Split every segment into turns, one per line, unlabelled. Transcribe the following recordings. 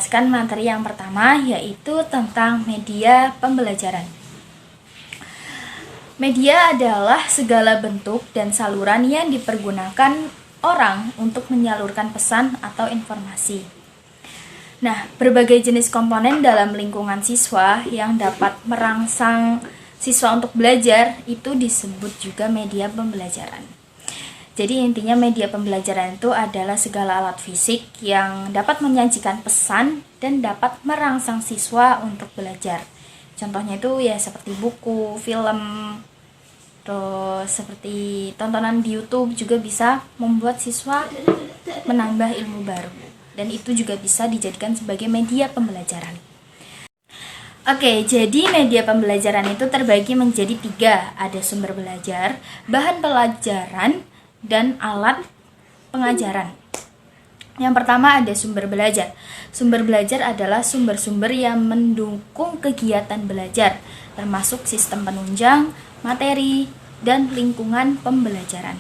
menjelaskan materi yang pertama, yaitu tentang media pembelajaran. Media adalah segala bentuk dan saluran yang dipergunakan orang untuk menyalurkan pesan atau informasi. Nah, berbagai jenis komponen dalam lingkungan siswa yang dapat merangsang siswa untuk belajar itu disebut juga media pembelajaran. Jadi intinya media pembelajaran itu adalah segala alat fisik yang dapat menyajikan pesan dan dapat merangsang siswa untuk belajar. Contohnya itu ya seperti buku, film, terus seperti tontonan di YouTube juga bisa membuat siswa menambah ilmu baru. Dan itu juga bisa dijadikan sebagai media pembelajaran. Oke, jadi media pembelajaran itu terbagi menjadi 3. Ada sumber belajar, bahan pelajaran, dan alat pengajaran. Yang pertama ada sumber belajar. Sumber belajar adalah sumber-sumber yang mendukung kegiatan belajar, termasuk sistem penunjang, materi, dan lingkungan pembelajaran.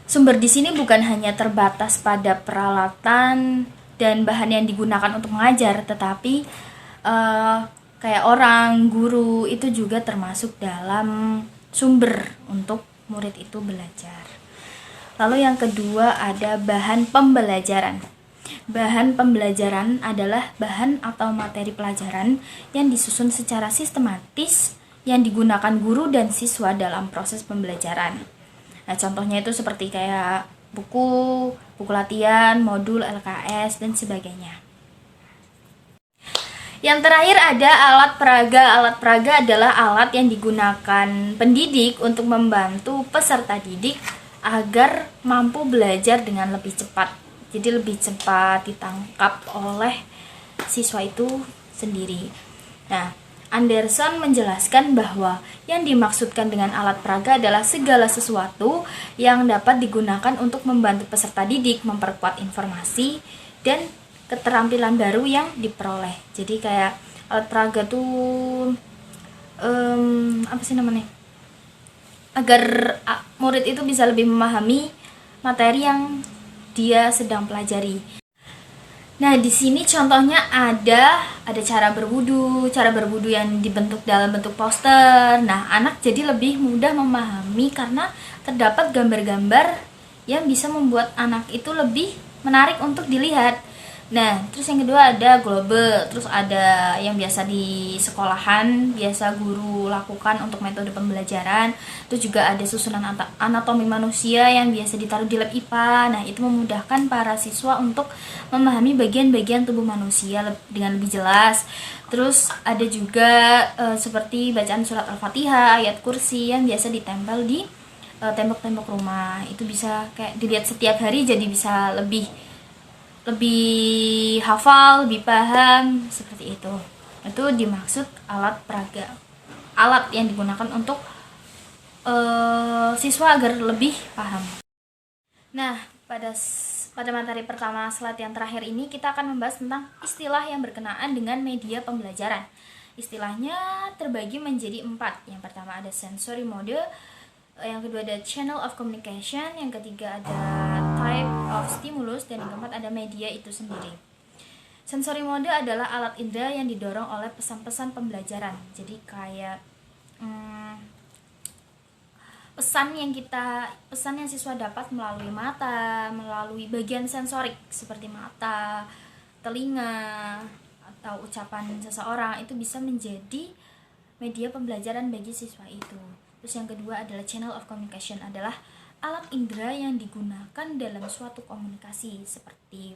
Sumber di sini bukan hanya terbatas pada peralatan dan bahan yang digunakan untuk mengajar, tetapi kayak orang, guru itu juga termasuk dalam sumber untuk murid itu belajar. Lalu yang kedua ada bahan pembelajaran. Bahan pembelajaran adalah bahan atau materi pelajaran yang disusun secara sistematis yang digunakan guru dan siswa dalam proses pembelajaran. Nah, contohnya itu seperti kayak buku latihan, modul LKS, dan sebagainya. Yang terakhir ada alat peraga. Alat peraga adalah alat yang digunakan pendidik untuk membantu peserta didik agar mampu belajar dengan lebih cepat. Jadi lebih cepat ditangkap oleh siswa itu sendiri. Nah, Anderson menjelaskan bahwa yang dimaksudkan dengan alat peraga adalah segala sesuatu yang dapat digunakan untuk membantu peserta didik memperkuat informasi dan keterampilan baru yang diperoleh. Jadi kayak alat peraga tuh apa sih namanya? Agar murid itu bisa lebih memahami materi yang dia sedang pelajari. Nah, di sini contohnya ada cara berwudu yang dibentuk dalam bentuk poster. Nah, anak jadi lebih mudah memahami karena terdapat gambar-gambar yang bisa membuat anak itu lebih menarik untuk dilihat. Nah, terus yang kedua ada global, terus ada yang biasa di sekolahan, biasa guru lakukan untuk metode pembelajaran. Terus juga ada susunan anatomi manusia yang biasa ditaruh di lab IPA. Nah, itu memudahkan para siswa untuk memahami bagian-bagian tubuh manusia dengan lebih jelas. Terus ada juga seperti bacaan surat Al-Fatihah, ayat kursi yang biasa ditempel di tembok-tembok rumah. Itu bisa kayak dilihat setiap hari, jadi bisa lebih hafal, lebih paham, seperti itu. Itu dimaksud alat peraga. Alat yang digunakan untuk siswa agar lebih paham. Nah, pada materi pertama slide yang terakhir ini kita akan membahas tentang istilah yang berkenaan dengan media pembelajaran. Istilahnya terbagi menjadi 4. Yang pertama ada sensory mode, yang kedua ada channel of communication, yang ketiga ada type of stimulus, dan yang keempat ada media itu sendiri. Sensory mode adalah alat indera yang didorong oleh pesan-pesan pembelajaran. Jadi kayak pesan yang siswa dapat melalui mata, melalui bagian sensorik seperti mata, telinga, atau ucapan seseorang, itu bisa menjadi media pembelajaran bagi siswa itu. Terus yang kedua adalah channel of communication, adalah alat indera yang digunakan dalam suatu komunikasi seperti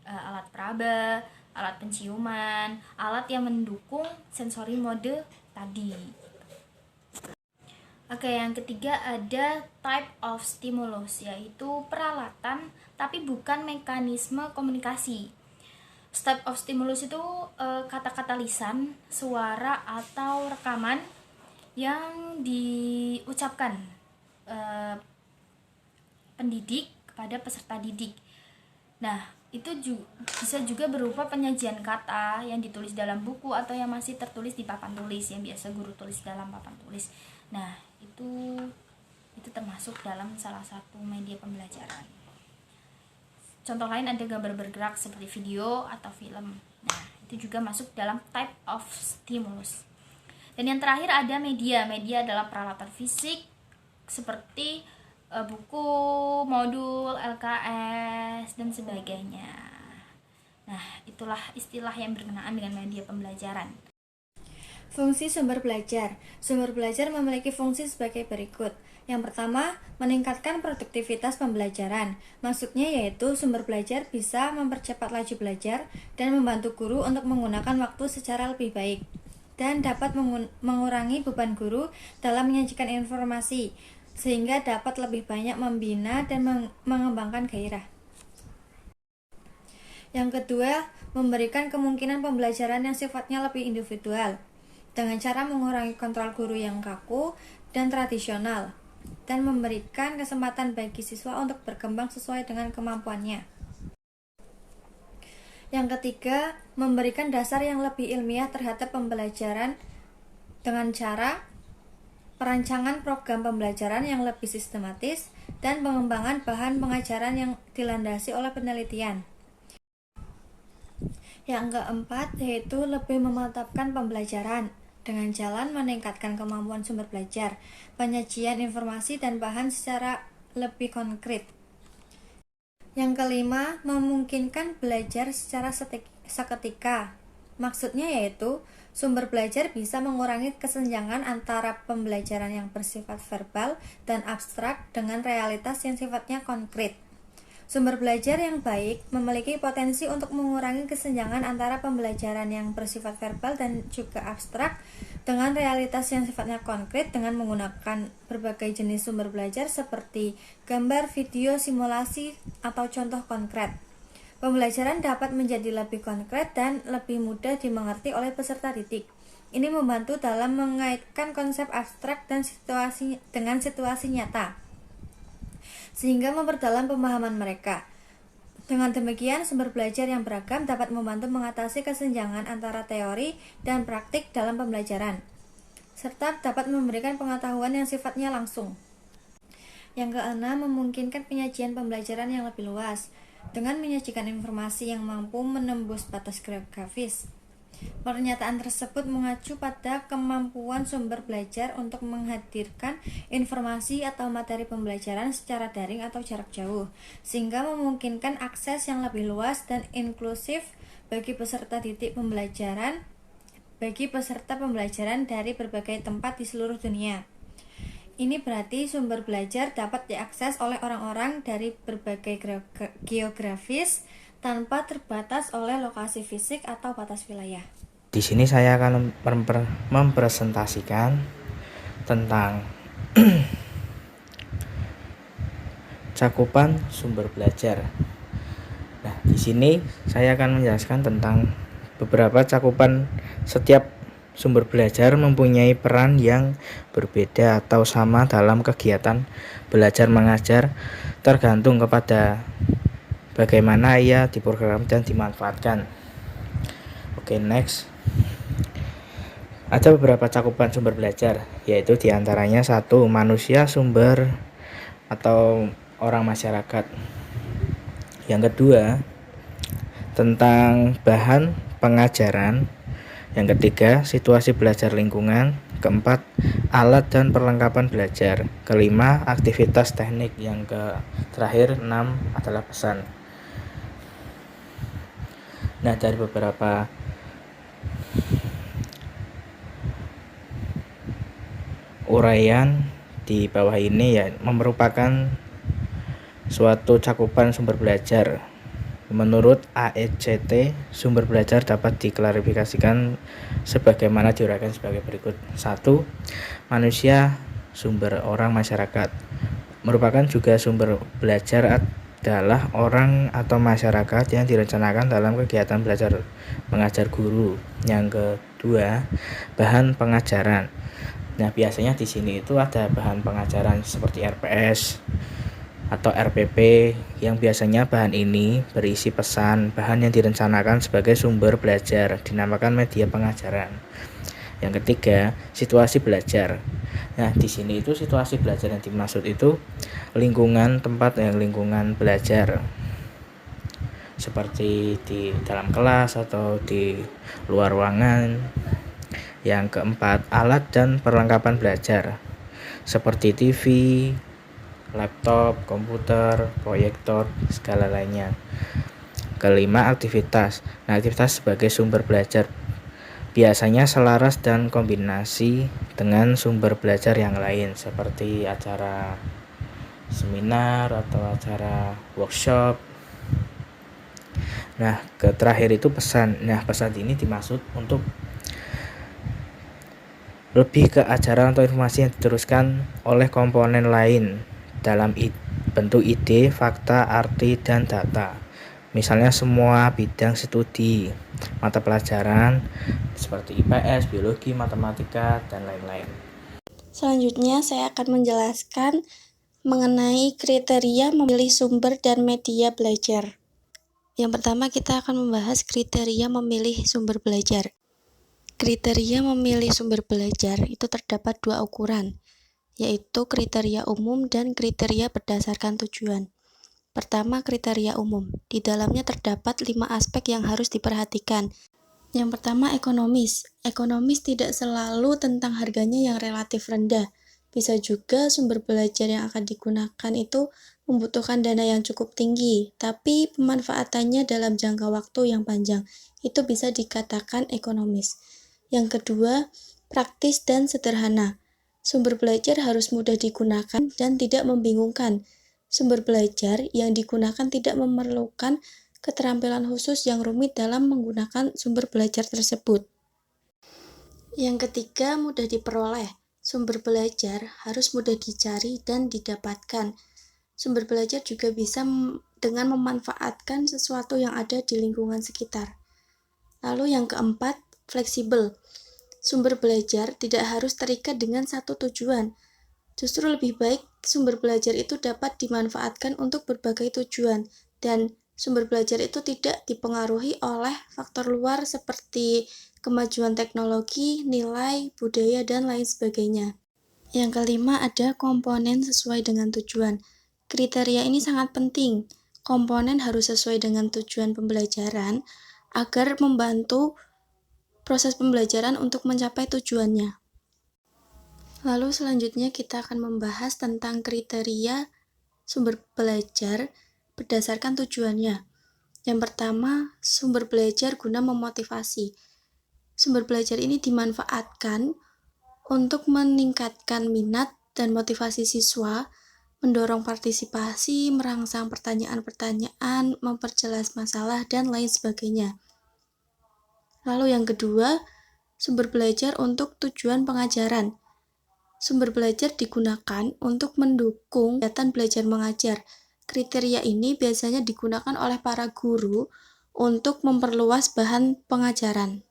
alat peraba, alat penciuman, alat yang mendukung sensory mode tadi. Oke, yang ketiga ada type of stimulus, yaitu peralatan tapi bukan mekanisme komunikasi. Type of stimulus itu kata-kata lisan, suara, atau rekaman yang diucapkan pendidik kepada peserta didik. Nah, itu bisa juga berupa penyajian kata yang ditulis dalam buku atau yang masih tertulis di papan tulis yang biasa guru tulis dalam papan tulis. Nah, itu termasuk dalam salah satu media pembelajaran. contoh lain ada gambar bergerak seperti video atau film. Nah, itu juga masuk dalam type of stimulus. Dan yang terakhir ada media. Media adalah peralatan fisik seperti buku, modul, LKS, dan sebagainya. Nah, itulah istilah yang berkenaan dengan media pembelajaran.
Fungsi sumber belajar. Sumber belajar memiliki fungsi sebagai berikut. Yang pertama, meningkatkan produktivitas pembelajaran. Maksudnya yaitu sumber belajar bisa mempercepat laju belajar dan membantu guru untuk menggunakan waktu secara lebih baik, dan dapat mengurangi beban guru dalam menyajikan informasi, sehingga dapat lebih banyak membina dan mengembangkan gairah. Yang kedua, memberikan kemungkinan pembelajaran yang sifatnya lebih individual, dengan cara mengurangi kontrol guru yang kaku dan tradisional, dan memberikan kesempatan bagi siswa untuk berkembang sesuai dengan kemampuannya. Yang ketiga, memberikan dasar yang lebih ilmiah terhadap pembelajaran dengan cara perancangan program pembelajaran yang lebih sistematis dan pengembangan bahan pengajaran yang dilandasi oleh penelitian. Yang keempat, yaitu lebih memantapkan pembelajaran dengan jalan meningkatkan kemampuan sumber belajar, penyajian informasi dan bahan secara lebih konkret. Yang kelima, memungkinkan belajar secara seketika. Maksudnya yaitu sumber belajar bisa mengurangi kesenjangan antara pembelajaran yang bersifat verbal dan abstrak dengan realitas yang sifatnya konkret. Sumber belajar yang baik memiliki potensi untuk mengurangi kesenjangan antara pembelajaran yang bersifat verbal dan juga abstrak dengan realitas yang sifatnya konkret dengan menggunakan berbagai jenis sumber belajar seperti gambar, video, simulasi, atau contoh konkret. Pembelajaran dapat menjadi lebih konkret dan lebih mudah dimengerti oleh peserta didik. Ini membantu dalam mengaitkan konsep abstrak dan situasi nyata, sehingga memperdalam pemahaman mereka. Dengan demikian, sumber belajar yang beragam dapat membantu mengatasi kesenjangan antara teori dan praktik dalam pembelajaran, serta dapat memberikan pengetahuan yang sifatnya langsung. Yang keenam, memungkinkan penyajian pembelajaran yang lebih luas, dengan menyajikan informasi yang mampu menembus batas geografis. Pernyataan tersebut mengacu pada kemampuan sumber belajar untuk menghadirkan informasi atau materi pembelajaran secara daring atau jarak jauh, sehingga memungkinkan akses yang lebih luas dan inklusif bagi peserta pembelajaran dari berbagai tempat di seluruh dunia. Ini berarti sumber belajar dapat diakses oleh orang-orang dari berbagai geografis tanpa terbatas oleh lokasi fisik atau batas wilayah.
Di sini saya akan mempresentasikan tentang cakupan sumber belajar. Nah, di sini saya akan menjelaskan tentang beberapa cakupan. Setiap sumber belajar mempunyai peran yang berbeda atau sama dalam kegiatan belajar mengajar, tergantung kepada bagaimana ia diprogram dan dimanfaatkan. Oke, next. Ada beberapa cakupan sumber belajar, yaitu diantaranya 1. Manusia sumber atau orang masyarakat. Yang kedua, tentang bahan pengajaran. Yang ketiga, situasi belajar lingkungan. Keempat, alat dan perlengkapan belajar. Kelima, aktivitas teknik. Yang terakhir, 6 adalah pesan. Nah, dari beberapa uraian di bawah ini ya merupakan suatu cakupan sumber belajar. Menurut AECT, sumber belajar dapat diklarifikasikan sebagaimana diuraikan sebagai berikut. 1. Manusia sumber orang masyarakat. Merupakan juga sumber belajar adalah orang atau masyarakat yang direncanakan dalam kegiatan belajar mengajar guru. Yang kedua, bahan pengajaran. Nah, biasanya di sini itu ada bahan pengajaran seperti RPS atau RPP, yang biasanya bahan ini berisi pesan. Bahan yang direncanakan sebagai sumber belajar dinamakan media pengajaran. Yang ketiga, situasi belajar. Nah, di sini itu situasi belajar yang dimaksud itu lingkungan tempat lingkungan belajar. seperti di dalam kelas atau di luar ruangan. Yang keempat, alat dan perlengkapan belajar seperti TV, laptop, komputer, proyektor, segala lainnya. Kelima, aktivitas. Nah, aktivitas sebagai sumber belajar biasanya selaras dan kombinasi dengan sumber belajar yang lain seperti acara seminar atau acara workshop. Nah, terakhir itu pesan. Nah, pesan ini dimaksud untuk lebih ke ajaran atau informasi yang diteruskan oleh komponen lain dalam bentuk ide, fakta, arti, dan data. Misalnya semua bidang studi, mata pelajaran seperti IPS, biologi, matematika, dan lain-lain.
Selanjutnya saya akan menjelaskan mengenai kriteria memilih sumber dan media belajar. Yang pertama kita akan membahas kriteria memilih sumber belajar. Kriteria memilih sumber belajar itu terdapat dua ukuran, yaitu kriteria umum dan kriteria berdasarkan tujuan. Pertama, kriteria umum. Di dalamnya terdapat 5 aspek yang harus diperhatikan. Yang pertama, ekonomis. Ekonomis tidak selalu tentang harganya yang relatif rendah. Bisa juga sumber belajar yang akan digunakan itu membutuhkan dana yang cukup tinggi, tapi pemanfaatannya dalam jangka waktu yang panjang. Itu bisa dikatakan ekonomis. Yang kedua, praktis dan sederhana. Sumber belajar harus mudah digunakan dan tidak membingungkan. Sumber belajar yang digunakan tidak memerlukan keterampilan khusus yang rumit dalam menggunakan sumber belajar tersebut. Yang ketiga, mudah diperoleh. Sumber belajar harus mudah dicari dan didapatkan. Sumber belajar juga bisa dengan memanfaatkan sesuatu yang ada di lingkungan sekitar. Lalu yang keempat, fleksibel. Sumber belajar tidak harus terikat dengan satu tujuan. Justru lebih baik sumber belajar itu dapat dimanfaatkan untuk berbagai tujuan, dan sumber belajar itu tidak dipengaruhi oleh faktor luar seperti kemajuan teknologi, nilai, budaya, dan lain sebagainya. Yang kelima ada komponen sesuai dengan tujuan. Kriteria ini sangat penting. Komponen harus sesuai dengan tujuan pembelajaran agar membantu proses pembelajaran untuk mencapai tujuannya. Lalu selanjutnya kita akan membahas tentang kriteria sumber belajar berdasarkan tujuannya. Yang pertama, sumber belajar guna memotivasi. Sumber belajar ini dimanfaatkan untuk meningkatkan minat dan motivasi siswa, mendorong partisipasi, merangsang pertanyaan-pertanyaan, memperjelas masalah, dan lain sebagainya. Lalu yang kedua, sumber belajar untuk tujuan pengajaran. Sumber belajar digunakan untuk mendukung kegiatan belajar mengajar. Kriteria ini biasanya digunakan oleh para guru untuk memperluas bahan pengajaran.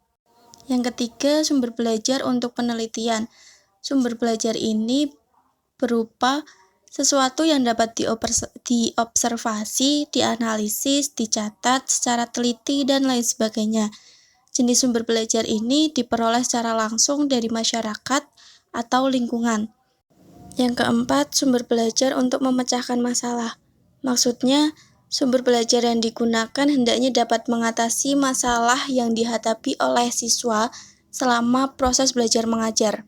Yang ketiga, sumber belajar untuk penelitian. Sumber belajar ini berupa sesuatu yang dapat diobservasi, dianalisis, dicatat secara teliti, dan lain sebagainya. Jenis sumber belajar ini diperoleh secara langsung dari masyarakat atau lingkungan. Yang keempat, sumber belajar untuk memecahkan masalah. Maksudnya, sumber belajar yang digunakan hendaknya dapat mengatasi masalah yang dihadapi oleh siswa selama proses belajar mengajar.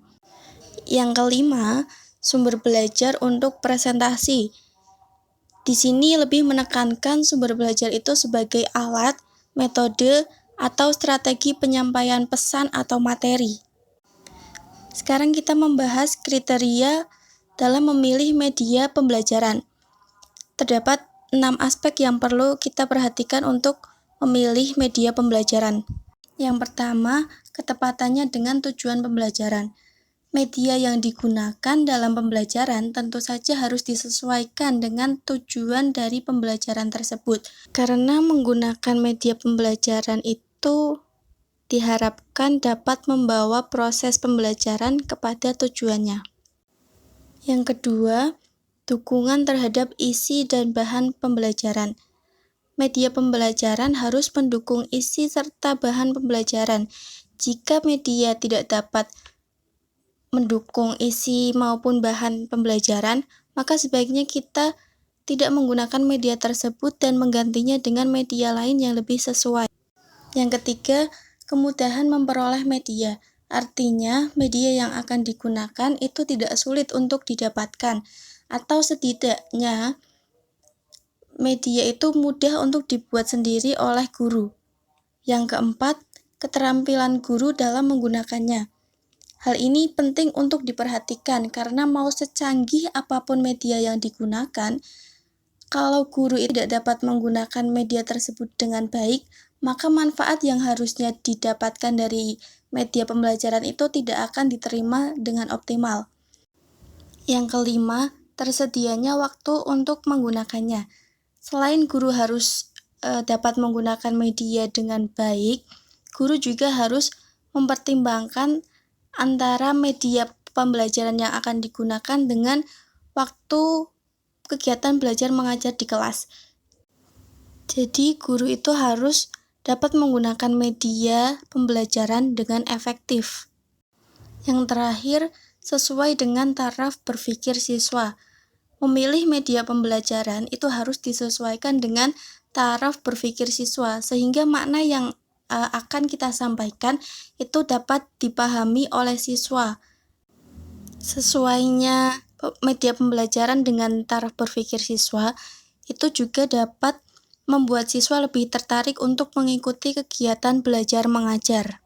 Yang kelima, sumber belajar untuk presentasi. Di sini lebih menekankan sumber belajar itu sebagai alat, metode, atau strategi penyampaian pesan atau materi. Sekarang kita membahas kriteria dalam memilih media pembelajaran. Terdapat 6 aspek yang perlu kita perhatikan untuk memilih media pembelajaran. Yang pertama, ketepatannya dengan tujuan pembelajaran. Media yang digunakan dalam pembelajaran tentu saja harus disesuaikan dengan tujuan dari pembelajaran tersebut. Karena menggunakan media pembelajaran itu diharapkan dapat membawa proses pembelajaran kepada tujuannya. Yang kedua, dukungan terhadap isi dan bahan pembelajaran. Media pembelajaran harus mendukung isi serta bahan pembelajaran. Jika media tidak dapat mendukung isi maupun bahan pembelajaran, maka sebaiknya kita tidak menggunakan media tersebut dan menggantinya dengan media lain yang lebih sesuai. Yang ketiga, kemudahan memperoleh media. Artinya, media yang akan digunakan itu tidak sulit untuk didapatkan, atau setidaknya media itu mudah untuk dibuat sendiri oleh guru. Yang keempat, keterampilan guru dalam menggunakannya. Hal ini penting untuk diperhatikan karena mau secanggih apapun media yang digunakan, kalau guru tidak dapat menggunakan media tersebut dengan baik, maka manfaat yang harusnya didapatkan dari media pembelajaran itu tidak akan diterima dengan optimal. Yang kelima, tersedianya waktu untuk menggunakannya. Selain guru harus dapat menggunakan media dengan baik, guru juga harus mempertimbangkan antara media pembelajaran yang akan digunakan dengan waktu kegiatan belajar mengajar di kelas. Jadi, guru itu harus dapat menggunakan media pembelajaran dengan efektif. Yang terakhir, sesuai dengan taraf berpikir siswa. Memilih media pembelajaran itu harus disesuaikan dengan taraf berpikir siswa, sehingga makna yang akan kita sampaikan itu dapat dipahami oleh siswa. Sesuainya media pembelajaran dengan taraf berpikir siswa, itu juga dapat membuat siswa lebih tertarik untuk mengikuti kegiatan belajar mengajar.